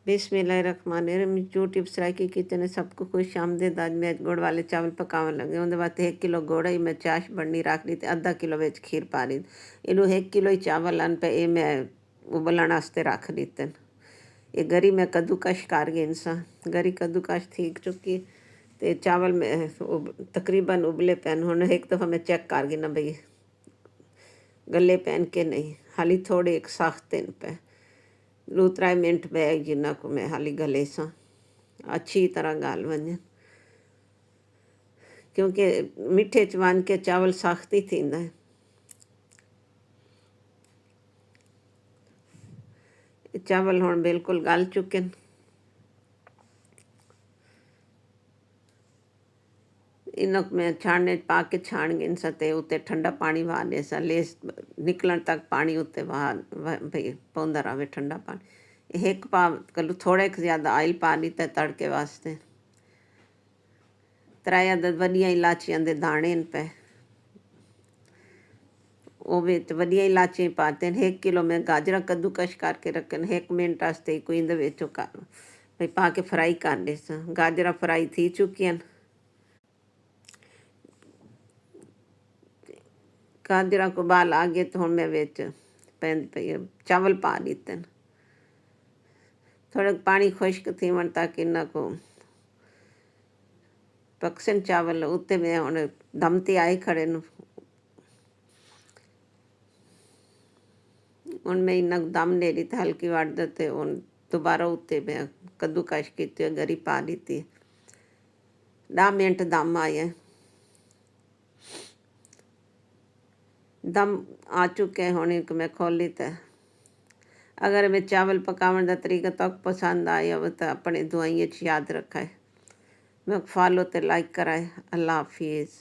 बिस्मिल्लाहिर्रहमानिर्रहीम। YouTube Saraiki kitchen है सबको खुश आमदीद। आज मैं गुड़ वाले चावल पकावन लगे। उनके बाद 1 किलो गुड़ ही मैं चाश बननी रख दी, आधा किलो में खीर पा दी। इनू 1 किलो ही चावल आन पे ये मैं उबलने वास्ते रख दिते। ये गरी मैं कद्दूकश कर गई इंसा गरी कद्दूकश ठीक चुकी तो चावल में तकरीबन उबले पैन। हुण एक दफ़ा मैं चेक कर गई ना बई गले पैन के नहीं, हाली थोड़े एक सख्त इन पे 2-3 मिनट बह जिन्ना को मैं हाली गले सां अच्छी तरह गाल वञनि, क्योंकि मिठे च वञ के चावल सख्त ही थींदा है। चावल हुण बिल्कुल गल चुके हैं। इनको मैं छानने पा के छान गई सते उत्ते ठंडा पानी वहा दे सा लेस निकलन तक पानी उत्ते वहा भाई पौंदा रहे ठंडा पानी। एक पा कलू थोड़े ज़्यादा ऑयल पा दिता तड़के वास्ते। 3 अदद वड्डियां इलाचियां दे दाने इन पे वो विच वड्डियां इलाचियां पाते हैं। 1 किलो मैं गाजरा कद्दूकश करके रखन 1 मिनट वास्ते कोई इंदे विच भाई पा के फ्राई कर दे सा। गाजरा फ्राई थी चुकी। गाजरा को बाल आ गए तो हम मैं विच चावल पा दिते। थोड़ा पानी खुश्क थी वन तक इन्ना को पकसन चावल उत्ते मैं हुण दम ते आए खड़े न। हुण मैं इन्ना दम दे दिता हल्की वड़ दिते। हुण दोबारा उत्ते मैं कद्दूकश की गरी पा दी। 10 मिनट दम आए, दम आ चुके हुण एक मैं खोली तो अगर मैं चावल पकावन का तरीका तक पसंद आया हो तो अपने दुआइयां याद रखा है। मैं फॉलो तो लाइक कराए। अल्लाह हाफिज़।